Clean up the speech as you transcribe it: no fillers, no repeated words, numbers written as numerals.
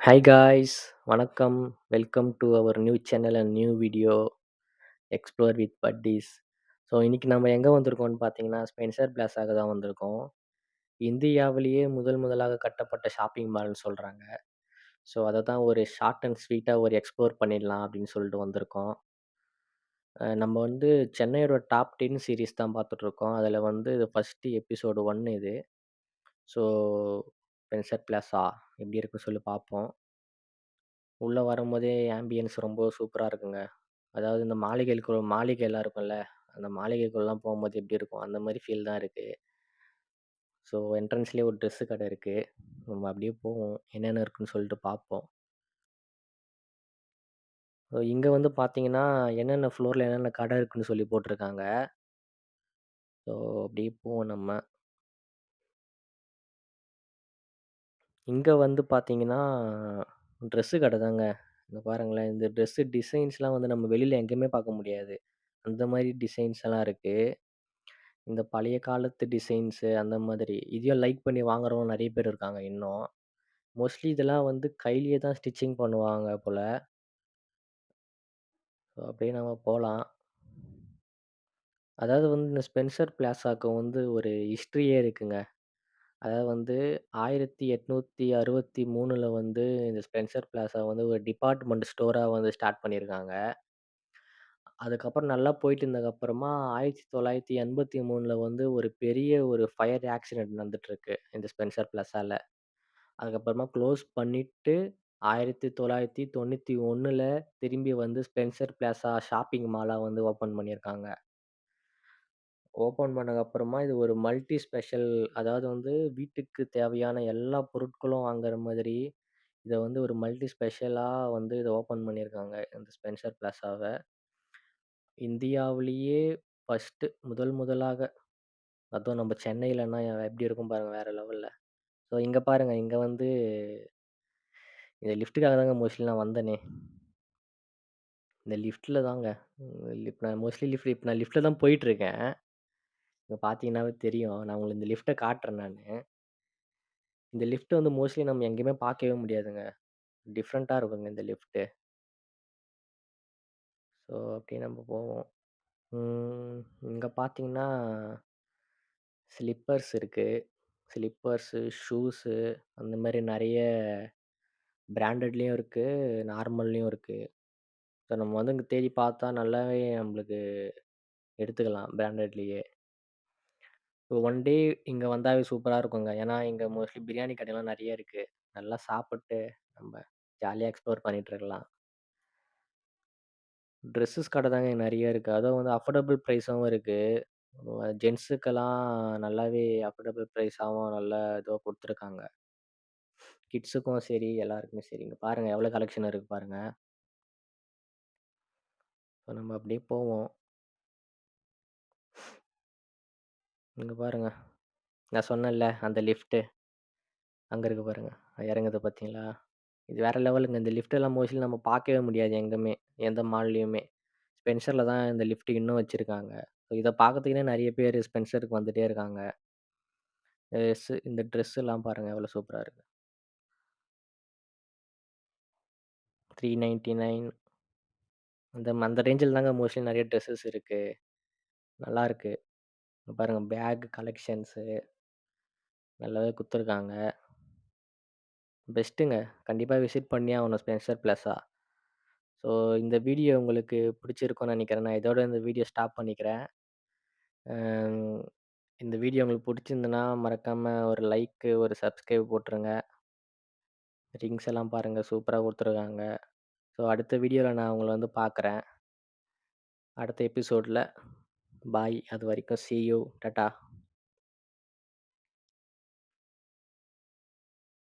Hi guys, வணக்கம். Welcome to our new channel and new video explore with buddies. So இன்னைக்கு நம்ம எங்கே வந்திருக்கோம்னு பார்த்தீங்கன்னா ஸ்பென்சர் பிளாஸாக தான் வந்திருக்கோம். இந்தியாவிலேயே முதல் முதலாக கட்டப்பட்ட ஷாப்பிங் மால்னு சொல்கிறாங்க. ஸோ அதை தான் ஒரு ஷார்ட் அண்ட் ஸ்வீட்டாக ஒரு எக்ஸ்ப்ளோர் பண்ணிடலாம் அப்படின்னு சொல்லிட்டு வந்திருக்கோம். நம்ம வந்து சென்னையோட டாப் 10 சீரீஸ் தான் பார்த்துட்ருக்கோம். அதில் வந்து இது ஃபஸ்ட்டு எபிசோடு 1 இது. ஸோ ஸ்பென்சர் பிளாஸா எப்படி இருக்குன்னு சொல்லி பார்ப்போம். உள்ள வரும்போதே ஆம்பியன்ஸ் ரொம்ப சூப்பரா இருக்குங்க. அதாவது இந்த மாளிகைலாம் இருக்கும்ல, அந்த மாளிகைக்குள்ளலாம் போம்போது எப்படி இருக்கும், அந்த மாரி ஃபீல் தான் இருக்கு. ஸோ என்ட்ரன்ஸ்லயே ஒரு ட்ரெஸ்ஸு கடை இருக்கு. நம்ம அப்படியே போவோம். என்னென்ன இருக்குன்னு சொல்லிட்டு பார்ப்போம். ஸோ இங்க வந்து பார்த்தீங்கன்னா, என்னென்ன ஃப்ளோர்ல என்னென்ன கடை இருக்குன்னு சொல்லி போட்டுருக்காங்க. ஸோ அப்படியே போவோம் நம்ம. இங்க வந்து பார்த்தீங்கன்னா, ட்ரெஸ்ஸு கடை தாங்க. இங்க பாருங்களேன், இந்த ட்ரெஸ்ஸு டிசைன்ஸ்லாம் வந்து நம்ம வெளியில எங்கேயுமே பார்க்க முடியாது. அந்த மாரி டிசைன்ஸ் எல்லாம் இருக்கு. இந்த பழைய காலத்து டிசைன்ஸு அந்த மாதிரி. இதையும் லைக் பண்ணி வாங்குறவங்க நெறைய பேர் இருக்காங்க இன்னும். மோஸ்ட்லி இதெல்லாம் வந்து கையிலேயே தான் ஸ்டிச்சிங் பண்ணுவாங்க போல. ஸோ அப்படியே நம்ம போலாம். அதாவது வந்து இந்த ஸ்பென்சர் பிளாசாக்கு வந்து ஒரு ஹிஸ்ட்ரியே இருக்குங்க. அதாவது வந்து 1863ல வந்து இந்த ஸ்பென்சர் பிளாஸா வந்து ஒரு டிபார்ட்மெண்ட் ஸ்டோரா வந்து ஸ்டார்ட் பண்ணியிருக்காங்க. அதுக்கப்புறம் நல்லா போயிட்டு இருந்ததுக்கப்புறமா 1983ல வந்து ஒரு பெரிய ஒரு ஃபயர் ஆக்சிடென்ட் நடந்துட்டுருக்கு இந்த ஸ்பென்சர் பிளாஸால. அதுக்கப்புறமா க்ளோஸ் பண்ணிட்டு 1991ல திரும்பி வந்து ஸ்பென்சர் பிளாஸா ஷாப்பிங் மாலா வந்து ஓப்பன் பண்ணியிருக்காங்க. ஓப்பன் பண்ணதுக்கப்புறமா இது ஒரு மல்டி ஸ்பெஷல், அதாவது வந்து வீட்டுக்கு தேவையான எல்லா பொருட்களும் வாங்குற மாதிரி, இத வந்து ஒரு மல்டி ஸ்பெஷலா வந்து இத ஓப்பன் பண்ணியிருக்காங்க. இந்த ஸ்பென்சர் பிளாஸாவ. இந்தியாவிலேயே முதல் முதலாக, அதுவும் நம்ம சென்னையிலன்னா எப்படி இருக்கும் பாருங்க வேற லெவல்ல. ஸோ இங்க பாருங்க, இங்க வந்து இந்த லிஃப்ட்டுக்காக தாங்க மோஸ்ட்லி நான் வந்தனே. இந்த லிஃப்ட்ல தாங்க. இப்ப நான் மோஸ்ட்லி இப்ப நான் லிஃப்ட்ல தான் போயிட்டுருக்கேன். இப்ப பார்த்தீங்கன்னாவே தெரியும். நான் உங்களுக்கு இந்த லிஃப்ட்ட காட்டுறேன் நானு. இந்த லிஃப்ட் வந்து மோஸ்ட்லி நம்ம எங்கேயுமே பார்க்கவே முடியாதுங்க. டிஃப்ரெண்ட்டா இருக்குங்க இந்த லிஃப்ட்டு. ஸோ அப்படியே நம்ம போவோம். ம் இங்க பார்த்தீங்கன்னா, ஸ்லிப்பர்ஸ் இருக்கு. ஸ்லிப்பர்ஸு, ஷூஸு அந்த மாரி நெறைய பிராண்டட்லயும் இருக்கு, நார்மல்லயும் இருக்கு. ஸோ நம்ம வந்து இங்க தேடி பார்த்தா நல்லாவே நம்மளுக்கு எடுத்துக்கலாம் பிராண்டட்லயே. ஒன் டே இங்க வந்தாவே சூப்பரா இருக்குங்க. ஏன்னா, இங்க மோஸ்ட்லி பிரியாணி கடைலாம் நெறைய இருக்கு. நல்லா சாப்பிட்டு நம்ப ஜாலியா எக்ஸ்ப்ளோர் பண்ணிட்டு இருக்கலாம். ட்ரெஸ்ஸஸ் கடை தாங்க நெறைய இருக்கு. அதுவும் வந்து அஃபோர்டபுள் பிரைஸாவும் இருக்கு. ஜென்ஸுக்கெல்லாம் நல்லாவே அஃபோர்டபுள் பிரைஸாவும் நல்ல இதுவா குடுத்துருக்காங்க. கிட்ஸுக்கும் சரி, எல்லாருக்குமே சரி. இங்க பாருங்க எவ்வளோ கலெக்ஷன் இருக்கு பாருங்க. ஸோ நம்ம அப்படியே போவோம். இங்க பாருங்க. நான் சொன்னேன்ல அந்த லிஃப்ட்டு. அங்க இருக்கு பாருங்க. இறங்குது பார்த்தீங்களா? இது வேற லெவலுங்க. இந்த லிஃப்ட்டெல்லாம் மோஸ்ட்லி நம்ம பார்க்கவே முடியாது எங்குமே. எந்த மால்லயுமே. ஸ்பென்சர்ல தான் இந்த லிஃப்ட் இன்னும் வச்சிருக்காங்க. இத பார்க்கறதுக்குன்னே நெறைய பேரு ஸ்பென்சருக்கு வந்துட்டே இருக்காங்க. இந்த ட்ரெஸ்ஸுலாம் பாருங்க எவ்வளோ சூப்பரா இருக்கு. 399 அந்த ரேஞ்சில தாங்க மோஸ்ட்லி நெறைய ட்ரெஸ்ஸஸ் இருக்கு. நல்லாருக்கு. இங்க பாருங்க பேக் கலெக்ஷன்ஸு நல்லாவே குடுத்துருக்காங்க. பெஸ்ட்டுங்க. கண்டிப்பா விசிட் பண்ணியே ஆகணும் ஸ்பென்சர் பிளாஸா. ஸோ இந்த வீடியோ உங்களுக்கு பிடிச்சிருக்கும்னு நெனைக்கிறேன். நான் இதோட இந்த வீடியோ ஸ்டாப் பண்ணிக்கிறேன். அ இந்த வீடியோ உங்களுக்கு புடிச்சிருந்ததுன்னா, மறக்காம ஒரு லைக்கு, ஒரு சப்ஸ்கிரைப் போட்டுருங்க. ரிங்ஸ் எல்லாம் பாருங்க சூப்பரா குடுத்துருக்காங்க. ஸோ அடுத்த வீடியோல நான் உங்கள வந்து பார்க்குறேன். அடுத்த எபிசோட்ல. பாய். அதுவரைக்கும் சி யூ. டாட்டா.